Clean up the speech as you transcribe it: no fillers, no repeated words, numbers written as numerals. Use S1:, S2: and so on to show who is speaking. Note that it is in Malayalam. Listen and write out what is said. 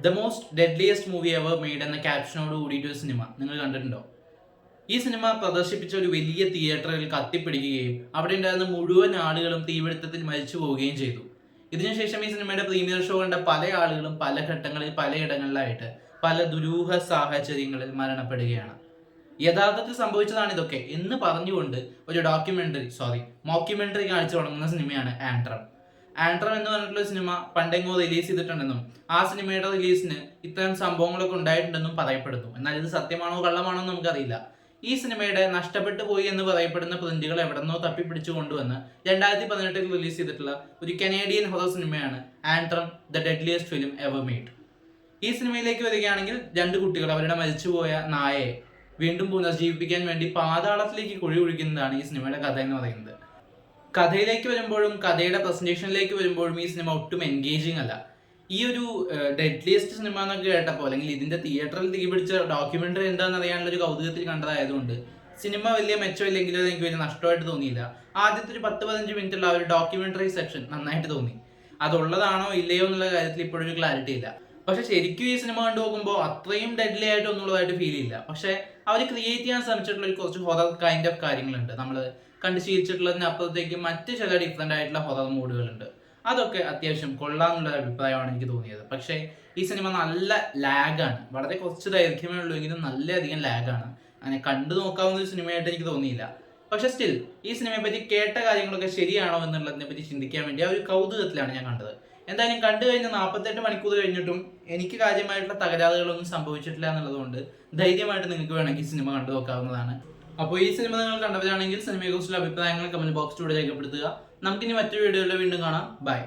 S1: The most deadliest movie ever made എന്ന ക്യാപ്ഷനോട് കൂടിയിട്ട് ഒരു സിനിമ നിങ്ങൾ കണ്ടിട്ടുണ്ടോ? ഈ സിനിമ പ്രദർശിപ്പിച്ച ഒരു വലിയ തിയേറ്ററിൽ കത്തിപ്പിടിക്കുകയും അവിടെ ഉണ്ടായിരുന്ന മുഴുവൻ ആളുകളും തീപിടുത്തത്തിൽ മരിച്ചു പോവുകയും ചെയ്തു. ഇതിനുശേഷം ഈ സിനിമയുടെ പ്രീമിയർ ഷോ കണ്ട പല ആളുകളും പല ഘട്ടങ്ങളിൽ പലയിടങ്ങളിലായിട്ട് പല ദുരൂഹ സാഹചര്യങ്ങളിൽ മരണപ്പെടുകയാണ്. യഥാർത്ഥത്തിൽ സംഭവിച്ചതാണ് ഇതൊക്കെ എന്ന് പറഞ്ഞുകൊണ്ട് ഒരു മോക്യുമെന്ററി കാണിച്ചു തുടങ്ങുന്ന സിനിമയാണ് ആൻട്രം. ആൻട്രം എന്ന് പറഞ്ഞിട്ടുള്ള സിനിമ പണ്ടെങ്ങോ റിലീസ് ചെയ്തിട്ടുണ്ടെന്നും ആ സിനിമയുടെ റിലീസിന് ഇത്തരം സംഭവങ്ങളൊക്കെ ഉണ്ടായിട്ടുണ്ടെന്നും പറയപ്പെടുന്നു. എന്നാൽ ഇത് സത്യമാണോ കള്ളമാണോ എന്ന് നമുക്കറിയില്ല. ഈ സിനിമയുടെ നഷ്ടപ്പെട്ടു പോയി എന്ന് പറയപ്പെടുന്ന പ്രിന്റുകൾ എവിടെന്നോ തപ്പിപ്പിടിച്ചു കൊണ്ടുവന്ന് 2018 റിലീസ് ചെയ്തിട്ടുള്ള ഒരു കനേഡിയൻ ഹൊറർ സിനിമയാണ് Antrum the deadliest film ever made. ഈ സിനിമയിലേക്ക് വരികയാണെങ്കിൽ രണ്ട് കുട്ടികൾ അവരുടെ മരിച്ചുപോയ നായയെ വീണ്ടും പുനർജീവിപ്പിക്കാൻ വേണ്ടി പാതാളത്തിലേക്ക് കുഴി ഒഴിക്കുന്നതാണ് ഈ സിനിമയുടെ കഥ എന്ന് പറയുന്നത്. കഥയിലേക്ക് വരുമ്പോഴും കഥയുടെ പ്രസന്റേഷനിലേക്ക് വരുമ്പോഴും ഈ സിനിമ ഒട്ടും എൻഗേജിങ് അല്ല. ഈ ഒരു ഡെഡ്ലിയസ്റ്റ് സിനിമ എന്നൊക്കെ കേട്ടപ്പോൾ അല്ലെങ്കിൽ ഇതിന്റെ തിയേറ്ററിൽ തീപിടിച്ച ഡോക്യുമെന്ററി എന്താണെന്ന് അറിയാനുള്ള ഒരു കൗതുകത്തിൽ കണ്ടതായതുകൊണ്ട് സിനിമ വലിയ മെച്ചമില്ലെങ്കിലും എനിക്ക് വലിയ നഷ്ടമായിട്ട് തോന്നിയില്ല. ആദ്യത്തെ ഒരു 10-15 മിനിറ്റുള്ള ആ ഒരു ഡോക്യുമെന്ററി സെക്ഷൻ നന്നായിട്ട് തോന്നി. അതുള്ളതാണോ ഇല്ലയോ എന്നുള്ള കാര്യത്തിൽ ഇപ്പോഴൊരു ക്ലാരിറ്റി ഇല്ല. പക്ഷെ ശരിക്കും ഈ സിനിമ കണ്ടു നോക്കുമ്പോൾ അത്രയും ഡെഡ്ലി ആയിട്ട് ഒന്നുള്ളതായിട്ട് ഫീൽ ഇല്ല. പക്ഷെ അവർ ക്രിയേറ്റ് ചെയ്യാൻ ശ്രമിച്ചിട്ടുള്ള ഒരു കുറച്ച് ഹൊറർ കൈൻഡ് ഓഫ് കാര്യങ്ങളുണ്ട്. നമ്മൾ കണ്ടു ശീലിച്ചിട്ടുള്ളതിനപ്പുറത്തേക്ക് മറ്റ് ചില ഡിഫറെന്റ് ആയിട്ടുള്ള ഹൊറർ മൂഡുകളുണ്ട്. അതൊക്കെ അത്യാവശ്യം കൊള്ളാമെന്നുള്ള അഭിപ്രായമാണ് എനിക്ക് തോന്നിയത്. പക്ഷേ ഈ സിനിമ നല്ല ലാഗാണ്. വളരെ കുറച്ച് ദൈർഘ്യമേ ഉള്ളൂ എങ്കിലും നല്ലധികം ലാഗാണ്. അങ്ങനെ കണ്ടു നോക്കാവുന്ന ഒരു സിനിമയായിട്ട് എനിക്ക് തോന്നിയില്ല. പക്ഷെ സ്റ്റിൽ ഈ സിനിമയെ പറ്റി കേട്ട കാര്യങ്ങളൊക്കെ ശരിയാണോ എന്നുള്ളതിനെ പറ്റി ചിന്തിക്കാൻ വേണ്ടി ആ ഒരു കൗതുകത്തിലാണ് ഞാൻ കണ്ടത്. എന്തായാലും കണ്ടു കഴിഞ്ഞ 48 മണിക്കൂർ കഴിഞ്ഞിട്ടും എനിക്ക് കാര്യമായിട്ടുള്ള തകരാറുകളൊന്നും സംഭവിച്ചിട്ടില്ല എന്നുള്ളതുകൊണ്ട് ധൈര്യമായിട്ട് നിങ്ങൾക്ക് വേണമെങ്കിൽ സിനിമ കണ്ടു നോക്കാവുന്നതാണ്. അപ്പോൾ ഈ സിനിമ നിങ്ങൾ കണ്ടവരാണെങ്കിൽ സിനിമയെക്കുറിച്ചുള്ള അഭിപ്രായങ്ങൾ കമന്റ് ബോക്സിലൂടെ രേഖപ്പെടുത്തുക. നമുക്കിനി മറ്റൊരു വീഡിയോയിൽ വീണ്ടും കാണാം. ബൈ.